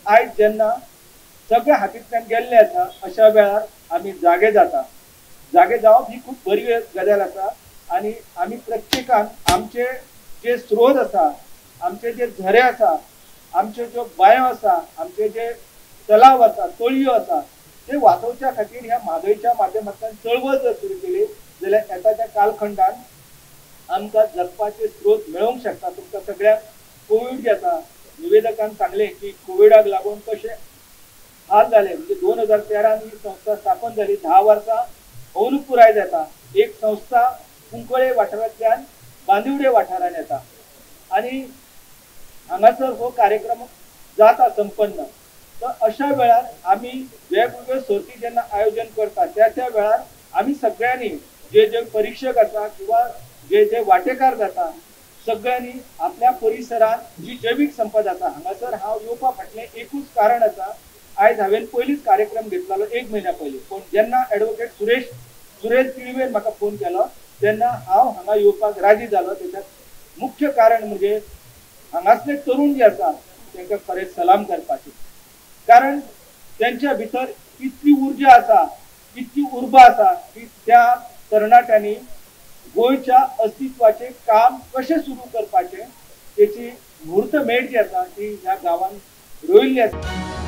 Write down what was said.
आयज जेन्ना सगळे हातींतल्यान गेल्ले आसा अशा वेळार आमी जागे जावप ही खूब बरी गजाल आसा आणि आमी प्रत्येकान आमचे जे स्रोत आसा आमचे जे झरे आसा आमच्यो ज्यो बांयो आसा आमचे जे तलाव आसा तळयो आसा ते वाचोवच्या खातीर ह्या म्हादयच्या माध्यमांतल्यान चळवळ जर सुरू केली जाल्यार येताच्या कालखंडान आमकां जगपाचे स्रोत मेळोवंक शकता। तुमकां सगळ्यांक कोविड जे आसा निवेदकान सांगले की कोविडाक लागून कशे हाल जाले म्हणजे 2013 ही संस्था स्थापन जाली 10 वर्सां होऊन पुराय जाता। एक संस्था कुंकळे वाठारांतल्यान बांदिवडे वाठारांत येता आणि हांगासर हो कार्यक्रम जाता संपन्न। तर अशा वेळार आमी वेगवेगळ्यो सर्ती जेन्ना आयोजन करता त्या वेळार आमी सगळ्यांनी जे जे परीक्षक आसा किंवा जे जे वांटेकार जाता सगळ्यांनी आपल्या परिसरात जी जैविक संपदा आसा हांगासर हांव येवपा फाटलें एकूच कारण आसा। आयज हांवें पयलींच कार्यक्रम घेतलेलो 1 म्हयन्या पयलीं पूण जेन्ना एडवोकेट सुरेश तिळवेन म्हाका फोन केलो तेन्ना हांव हांगा येवपाक राजी जालो। त्याच्यात मुख्य कारण म्हणजे हांगासले तरुण जे आसा तांकां खरें सलाम करपाचें, कारण त्यांच्या भितर इतली ऊर्जा आसा इतली उर्बा आसा की त्या तरणाट्यांनी गोंयच्या अस्तित्वाचे काम कशें सुरू करपाचें तेची मुहूर्तमेढ जी आसा ती ह्या गांवांत रोयिल्ली आसा।